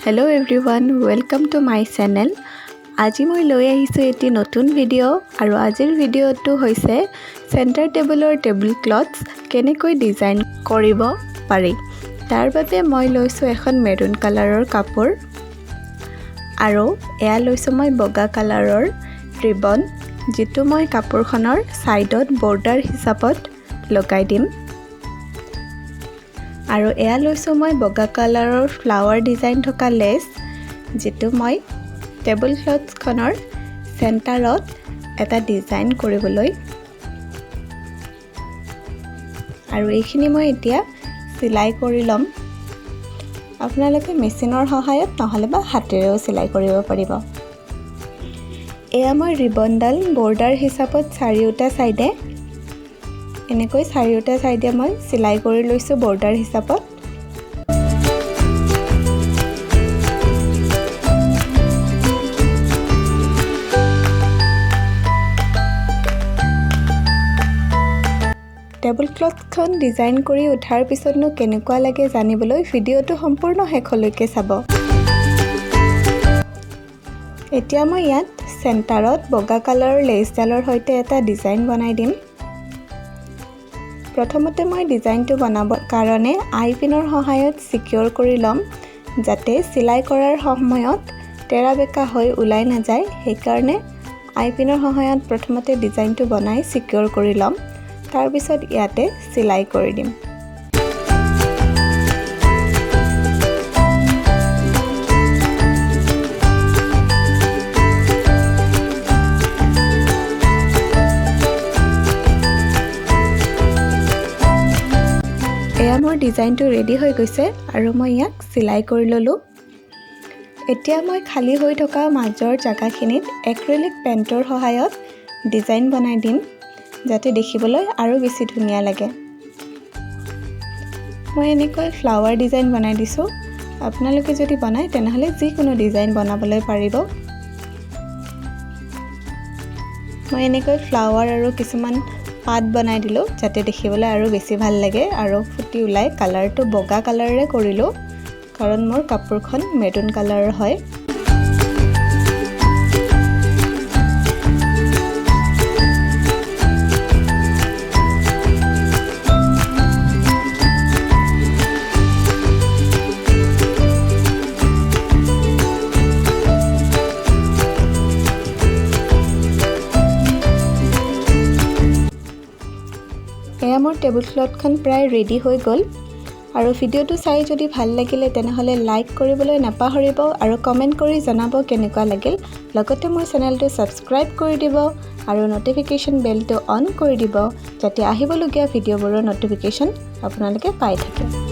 Hello everyone, welcome to my channel. আজি মই লৈ আহিছো এটি নতুন ভিডিও আৰু আজিৰ ভিডিওটো হৈছে সেন্টাৰ টেবুলৰ টেবুল ক্লথছ কেনেকৈ ডিজাইন কৰিব পাৰি। তাৰ বাবে মই লৈছো এখন মেৰুন কালাৰৰ কাপোৰ আৰু এয়া লৈছো মই বগা কালাৰৰ ৰিবন যেটো মই কাপোৰখনৰ সাইডত বৰ্ডাৰ হিচাপত লগাই দিম। আৰু এয়া লৈছো মই বগা কালাৰৰ ফ্লাৱাৰ ডিজাইন থকা লেস যেটো মই টেবুল ক্লথছ খনৰ সেন্টাৰত এটা ডিজাইন কৰিবলৈ আৰু এইখিনি মই এতিয়া সিলাই কৰি লম। আপোনালোকে মেচিনৰ সহায়ত নহলে বা হাতেৰেও সিলাই কৰিব পাৰিব। এয়া মই ৰিবনডাল বৰ্ডাৰ হিচাপত চাৰিওটা সাইডে এনেকৈ চাৰিওটা সাইডে মই সিলাই কৰি লৈছো বৰ্ডাৰ হিচাপত। টেবুল ক্লথখন ডিজাইন কৰি উঠাৰ পিছতনো কেনেকুৱা লাগে জানিবলৈ ভিডিওটো সম্পূৰ্ণ শেষলৈকে চাব। এতিয়া মই ইয়াত সেন্টাৰত বগা কালাৰৰ লেসডালৰ সৈতে এটা ডিজাইন বনাই দিম। প্ৰথমতে মই ডিজাইনটো বনাবৰ কাৰণে আই পিনৰ সহায়ত সিকিউৰ কৰি লম যাতে সিলাই কৰাৰ সময়ত তেৰা বেকা হৈ ওলাই না যায়। সেই কাৰণে আই পিনৰ সহায়ত প্ৰথমতে ডিজাইনটো বনাই সিকিউৰ কৰি লম। তাৰ পিছত ইয়াতে সিলাই কৰি দিম। এয়া মোৰ ডিজাইনটো ৰেডি হৈ গৈছে আৰু মই ইয়াক সিলাই কৰি ললো। এতিয়া মই খালি হৈ থকা মাজৰ জায়গাখিনিত এক্ৰিলিক পেইণ্টৰ সহায়ত ডিজাইন বনাই দিম যাতে দেখিবলৈ আৰু বেছি ধুনীয়া লাগে। মই এনেকৈ ফ্লাৱাৰ ডিজাইন বনাই দিছো। আপোনালোকে যদি বনায় তেনেহলে যিকোনো ডিজাইন বনাবলৈ পাৰিব। মই এনেকৈ ফ্লাৱাৰ আৰু কিছুমান পাত বনাই দিলো যাতে দেখিবলৈ আৰু বেছি ভাল লাগে আৰু ফুটি ওলাই কালাৰটো বগা কালাৰৰে কৰিলো কাৰণ মোৰ কাপোৰখন মেৰুন কালাৰৰ হয়। এয়া মোৰ টেবুল ক্লথখন প্ৰায় ৰেডি হৈ গ'ল আৰু ভিডিওটো চাই যদি ভাল লাগিলে তেনেহলে লাইক কৰিবলৈ নাপাহৰিব আৰু কমেন্ট কৰি জনাব কেনেকুৱা লাগিল। লগতে মোৰ চেনেলটো সাবস্ক্ৰাইব কৰি দিব আৰু নটিফিকেশন বেলটো অন কৰি দিব যাতে আহিবলগীয়া ভিডিওবোৰৰ নটিফিকেশন আপোনালোকে পাই থাকে।